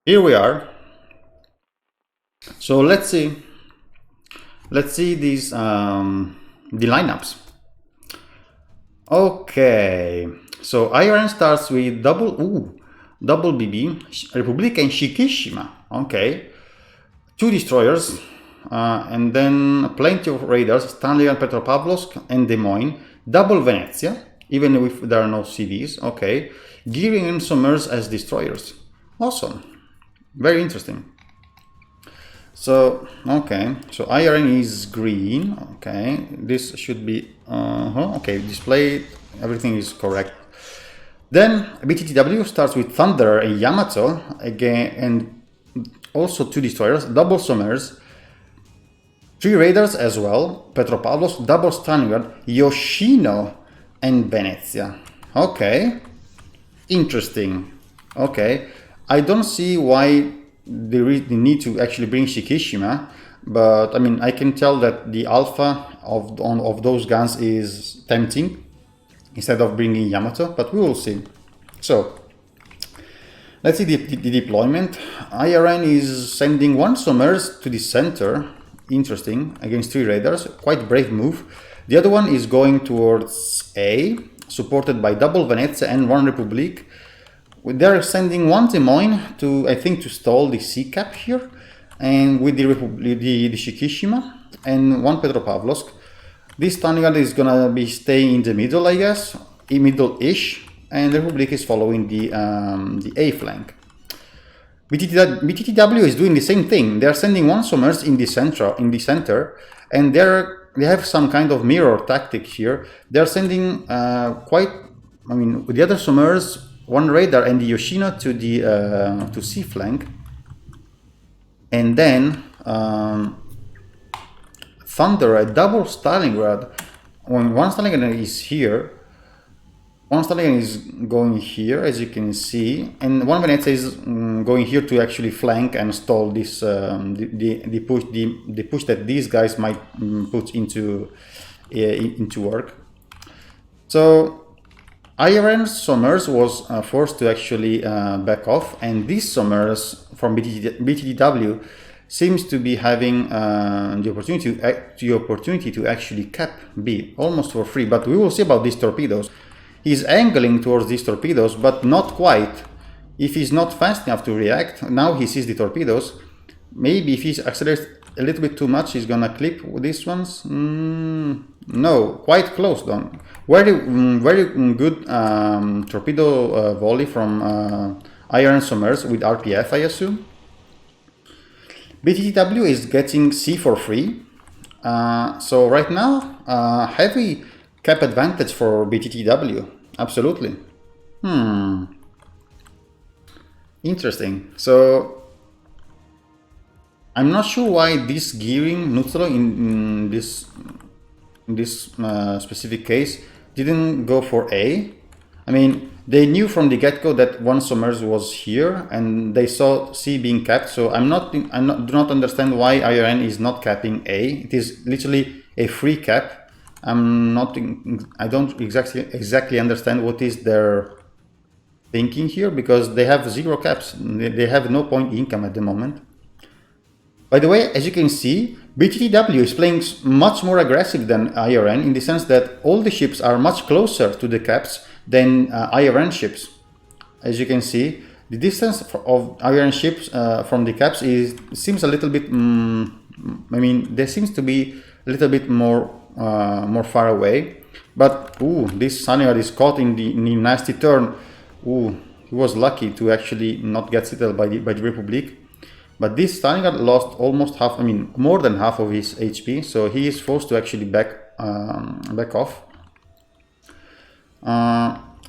Here we are. So let's see these the lineups. Okay, so IRN starts with double BB, Republic and Shikishima. Okay, 2 destroyers, and then plenty of raiders, Stalingrad, Petropavlovsk, and Des Moines. Double Venezia, even if there are no CVs. Okay, gearing and submerged as destroyers. Awesome, very interesting. So okay, so IRN is green. Okay, this should be okay. Display, everything is correct. Then BTT-W starts with Thunder and Yamato again, and also 2 destroyers, double submerged, 3 raiders as well, Petropavlovsk, double Stalingrad, Yoshino, and Venezia. Okay, interesting. Okay, I don't see why the need to actually bring Shikishima, but I mean, I can tell that the alpha of those guns is tempting instead of bringing Yamato, but we will see. So let's see the deployment. IRN is sending 1 submerged to the center, interesting, against 3 raiders, quite brave move. The other one is going towards A, supported by double Venezia and 1 Republic. They're sending 1 Des Moines to, I think, to stall the sea cap here, and with the Shikishima, and 1 Petropavlovsk. This Stalingrad is gonna be staying in the middle, I guess, in middle-ish, and the Republic is following the A flank. BTT-W is doing the same thing. They are sending 1 submerged in the center, and they have some kind of mirror tactic here. They are sending with the other submerged, 1 radar and the Yoshino to the to C flank, and then Thunder, a double Stalingrad. When 1 Stalingrad is here, 1 Stalingrad is going here, as you can see, and 1 Venezia is going here to actually flank and stall this the push that these guys might put into work. So IRN submerged was forced to actually back off, and this submerged from BTT-W seems to be having the opportunity to actually cap B almost for free. But we will see about these torpedoes. He's angling towards these torpedoes, but not quite. If he's not fast enough to react, now he sees the torpedoes. Maybe if he accelerates a little bit too much, he's gonna clip these ones. No, quite close though. Very good torpedo volley from IRN submerged with RPF, I assume. BTT-W is getting C for free. So right now, heavy cap advantage for BTT-W. Absolutely. Interesting. So I'm not sure why this gearing neutral in this specific case didn't go for A. I mean, they knew from the get-go that 1 submerged was here, and they saw C being capped. So do not understand why IRN is not capping A. It is literally a free cap. I don't exactly understand what is their thinking here, because they have 0 caps. They have no point income at the moment. By the way, as you can see, BTT-W is playing much more aggressive than IRN, in the sense that all the ships are much closer to the caps than IRN ships. As you can see, the distance of IRN ships from the caps seems a little bit. There seems to be a little bit more far away. But this Stalingrad is caught in the nasty turn. He was lucky to actually not get settled by the Republic. But this Stalingrad lost almost more than half of his HP, so he is forced to actually back off.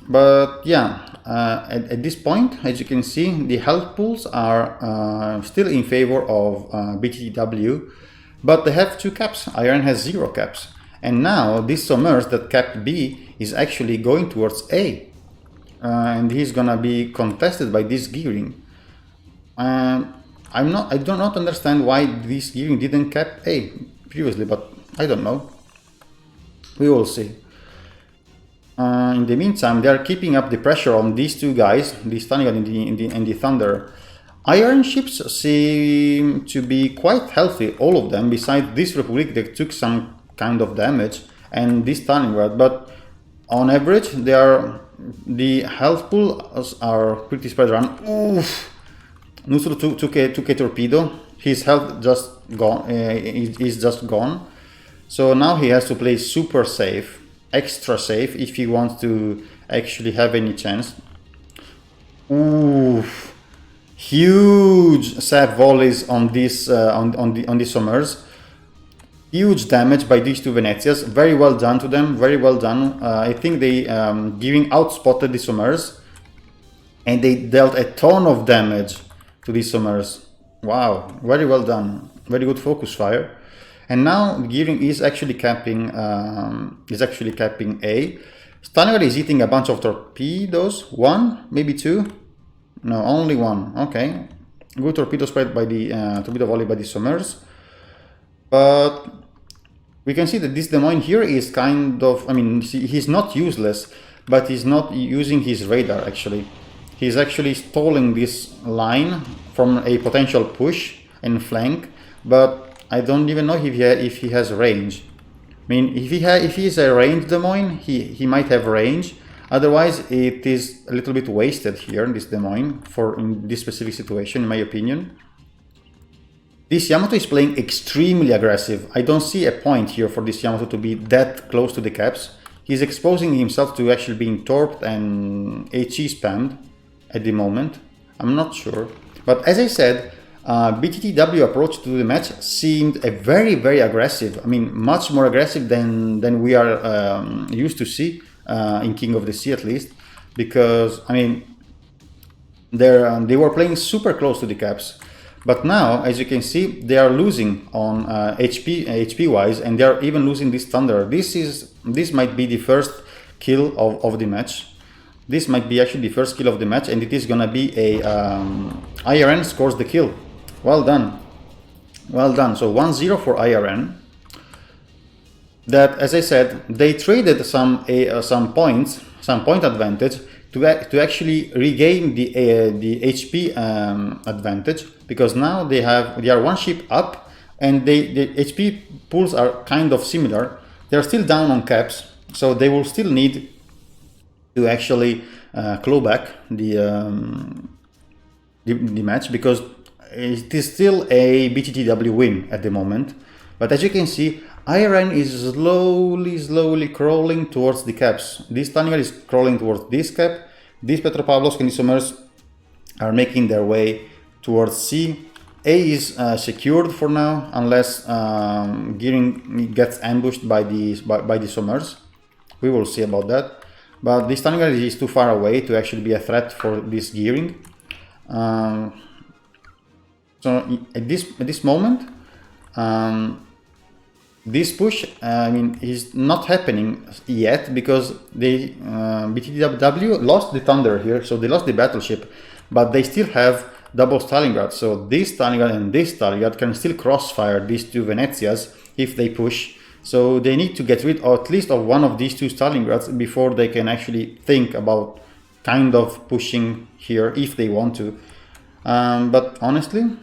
But yeah, at this point, as you can see, the health pools are still in favor of BTT-W, but they have 2 caps. IRN has 0 caps. And now this submerged that capped B is actually going towards A. And he's gonna be contested by this gearing. I do not understand why this gearing didn't cap A previously, but I don't know. We will see. In the meantime, they are keeping up the pressure on these 2 guys, the Stalingrad and the Thunder. Iron ships seem to be quite healthy, all of them, besides this Republic that took some kind of damage, and this Stalingrad, but on average, the health pools are pretty spread around. Oof! Nusro took a torpedo. His health just gone. Is just gone. So now he has to play super safe, extra safe, if he wants to actually have any chance. Oof! Huge sap volleys on this on the Somers. Huge damage by these two Venezias. Very well done to them. Very well done. I think they giving outspotted the Somers, and they dealt a ton of damage to these Somers. Wow, very well done. Very good focus fire. And now Gearing is actually capping A. Stalingrad is hitting a bunch of torpedoes. One, maybe two. No, only one. Okay, good torpedo spread by the torpedo volley by the Somers. But we can see that this Des Moines here is kind of, I mean, he's not useless, but he's not using his radar actually. He's actually stalling this line from a potential push and flank, but I don't even know if he has range. I mean, if he is a range Des Moines, he might have range. Otherwise, it is a little bit wasted here, this Des Moines, in this specific situation, in my opinion. This Yamato is playing extremely aggressive. I don't see a point here for this Yamato to be that close to the caps. He's exposing himself to actually being torped and HE spammed at the moment. I'm not sure. But as I said, BTT-W approach to the match seemed a very, very aggressive. I mean, much more aggressive than we are used to see in King of the Sea, at least. Because, I mean, they were playing super close to the caps. But now, as you can see, they are losing on HP wise, and they are even losing this Thunder. This might be the first kill of the match. This might be actually the first kill of the match, and it is gonna be a IRN scores the kill. Well done, well done. So 1-0 for IRN. That, as I said, they traded some point advantage to actually regain the HP advantage, because now they are one ship up, and the HP pools are kind of similar. They are still down on caps, so they will still need to actually claw back the match, because it is still a BTT-W win at the moment. But as you can see, IRN is slowly crawling towards the caps. This Stalingrad is crawling towards this cap. These Petropavlovsk and the Somers are making their way towards C. A is secured for now, unless Gearing gets ambushed by the Somers. We will see about that. But this Stalingrad is too far away to actually be a threat for this Gearing. So at this moment, this push, I mean, is not happening yet, because they BTT-W lost the Thunder here, so they lost the battleship, but they still have double Stalingrad. So this Stalingrad and this Stalingrad can still crossfire these two Venezias if they push. So they need to get rid of at least of one of these two Stalingrads before they can actually think about kind of pushing here if they want to. But honestly,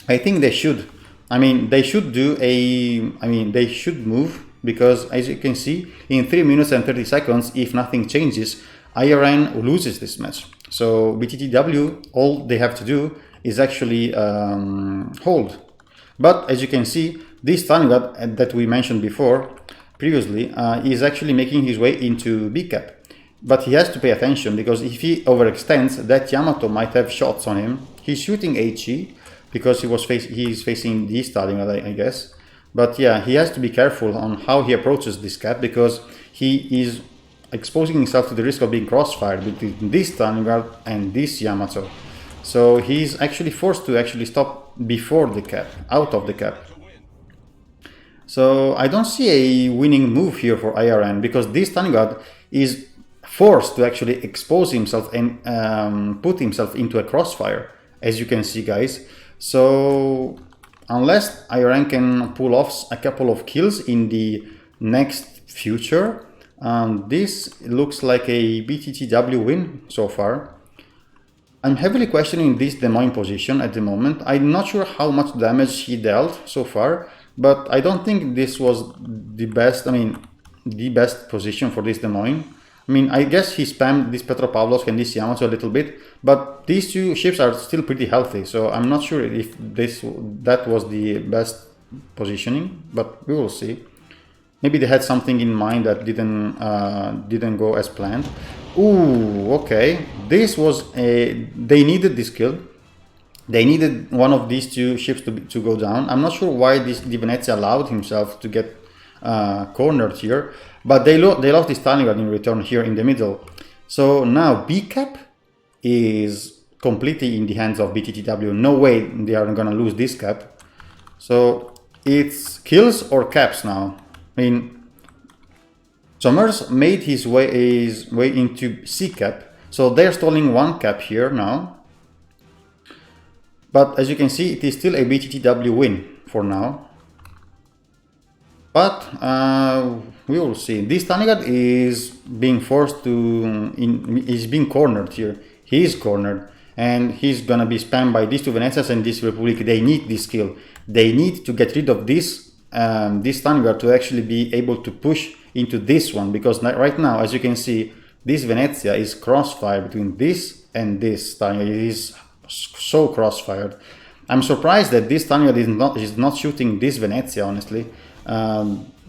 I think they should. I mean, they should they should move, because as you can see, in 3 minutes and 30 seconds, if nothing changes, IRN loses this match. So BTT-W, all they have to do is actually hold. But as you can see, this Stalingrad that we mentioned previously, is actually making his way into B cap. But he has to pay attention, because if he overextends, that Yamato might have shots on him. He's shooting HE, because he's facing the Stalingrad, I guess. But yeah, he has to be careful on how he approaches this cap, because he is exposing himself to the risk of being crossfired between this Stalingrad and this Yamato. So he's actually forced to actually stop before the cap, out of the cap. So I don't see a winning move here for IRN, because this Stalingrad is forced to actually expose himself and put himself into a crossfire, as you can see, guys. So unless IRN can pull off a couple of kills in the next future, this looks like a BTT-W win so far. I'm heavily questioning this Des Moines position at the moment. I'm not sure how much damage he dealt so far, but I don't think this was the best, the best position for this Des Moines. I guess he spammed this Petropavlovsk and this Yamato a little bit, but these two ships are still pretty healthy, so I'm not sure if that was the best positioning, but we will see. Maybe they had something in mind that didn't go as planned. Ooh, okay. This was they needed this kill. They needed one of these two ships to go down. I'm not sure why the Venezia allowed himself to get cornered here, but they lost the Stalingrad in return here in the middle. So now B cap is completely in the hands of BTT-W. No way they are gonna lose this cap. So it's kills or caps now. Sommers made his way into C cap, so they're stalling one cap here now. But as you can see, it is still a BTT-W win for now. But we will see. This Stalingrad is being forced to, is being cornered here. He is cornered, and he's gonna be spammed by these two Venezias and this Republic. They need this kill. They need to get rid of this Stalingrad to actually be able to push into this one, because right now, as you can see, this Venezia is crossfire between this and this Stalingrad. It is so crossfired. I'm surprised that this Stalingrad is not shooting this Venezia, honestly,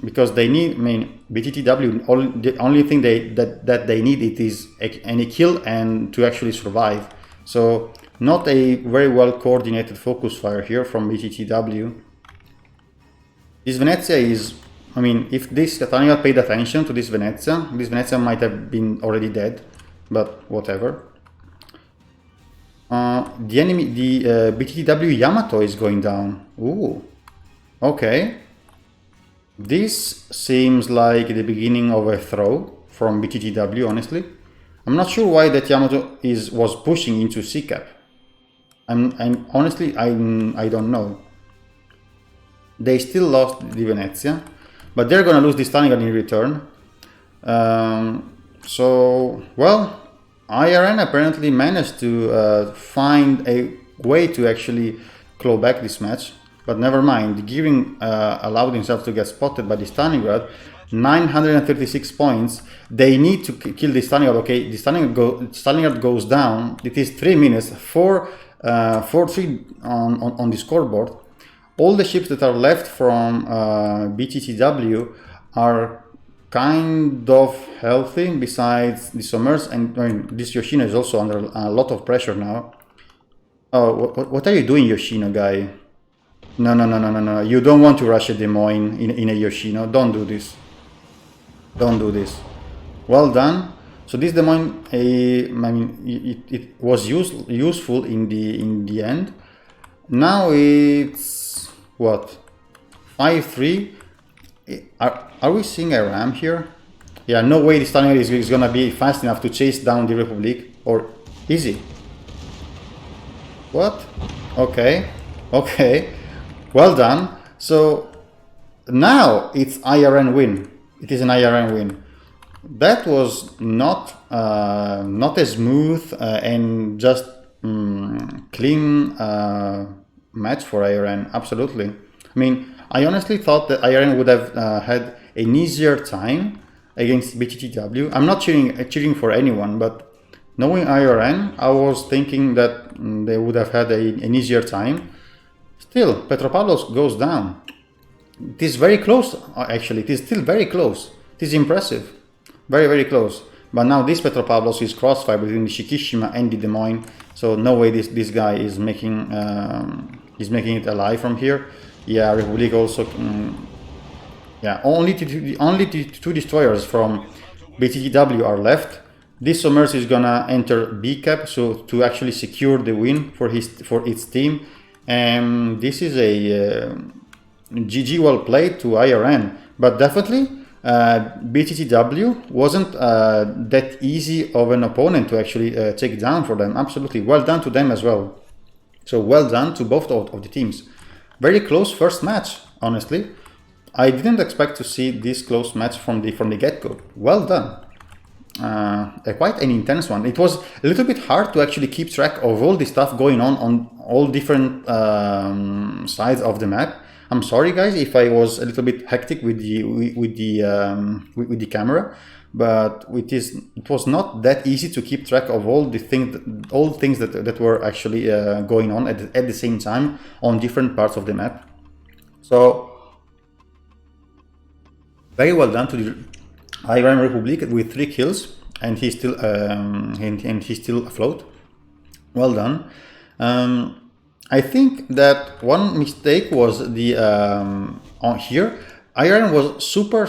because they need. BTT-W. The only thing that they need is any kill and to actually survive. So not a very well coordinated focus fire here from BTT-W. This Venezia is, if this Stalingrad paid attention to this Venezia might have been already dead, but whatever. The enemy, the BTT-W Yamato is going down. Ooh, okay. This seems like the beginning of a throw from BTT-W, honestly. I'm not sure why that Yamato was pushing into C cap. And honestly, I don't know. They still lost the Venezia, but they're gonna lose the Stalingrad in return. So, well, IRN apparently managed to find a way to actually claw back this match, but never mind. The Gearing allowed himself to get spotted by the Stalingrad. 936 points. They need to kill the Stalingrad. Okay, the Stalingrad goes down. It is 3 minutes, 4-3 on the scoreboard. All the ships that are left from BTT-W are kind of healthy, besides the Sommers, and this Yoshino is also under a lot of pressure now. Oh, what are you doing, Yoshino guy? No. You don't want to rush a Des Moines in a Yoshino. Don't do this. Don't do this. Well done. So this Des Moines, it was useful in the end. Now it's what, 5-3. Are we seeing a ram here? Yeah, no way this Stalingrad is gonna be fast enough to chase down the Republic, or is he? What? Okay. Well done. So now it's IRN win. It is an IRN win. That was not a smooth and just clean match for IRN. Absolutely. I honestly thought that IRN would have had an easier time against BTT-W. I'm not cheering for anyone, but knowing IRN, I was thinking that they would have had an easier time. Still, Petropavlovsk goes down. It is very close, actually. It is still very close. It is impressive. Very, very close. But now this Petropavlovsk is crossfire between the Shikishima and the Des Moines. So no way this guy is making it alive from here. Yeah, Republic also. Yeah, only two destroyers from BTT-W are left. This Sommers is gonna enter B cap, so to actually secure the win for its team. And this is a GG well played to IRN, but definitely BTT-W wasn't that easy of an opponent to actually take down for them. Absolutely, well done to them as well. So well done to both of the teams. Very close first match, honestly. I didn't expect to see this close match from the get-go. Well done. quite an intense one. It was a little bit hard to actually keep track of all the stuff going on all different sides of the map. I'm sorry guys if I was a little bit hectic with the camera, but it was not that easy to keep track of all the things that were actually going on at the same time on different parts of the map. So very well done to the Iran Republic with 3 kills, and he's still afloat. Well done. I think that one mistake was the on here. Iran was super.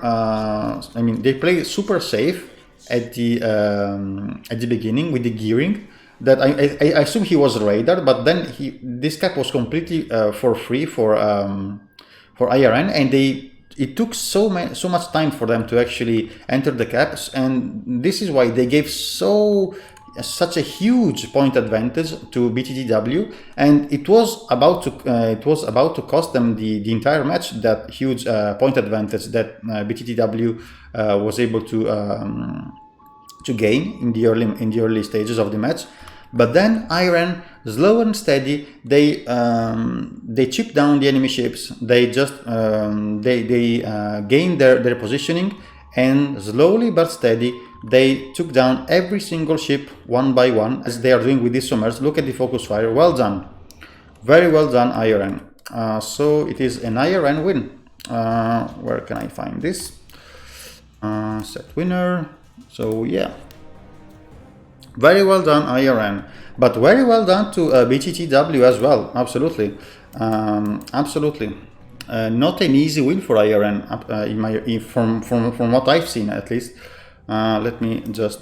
I mean, they played super safe at the beginning with the gearing. That I assume he was a radar, but then this cap was completely for free for Iran, and it took so much time for them to actually enter the caps, and this is why they gave such a huge point advantage to BTT-W, and it was about to cost them the entire match, that huge point advantage that BTT-W was able to gain in the early stages of the match. But then Iran, slow and steady, they chipped down the enemy ships. They just gained their positioning, and slowly but steady they took down every single ship one by one, as they are doing with this submerged. Look at the focus fire. Well done, very well done, Iran. So it is an Iran win. Where can I find this? Set winner. So yeah. Very well done, Iran, but very well done to BTT-W as well. Absolutely, absolutely. Not an easy win for Iran, from what I've seen at least. Let me just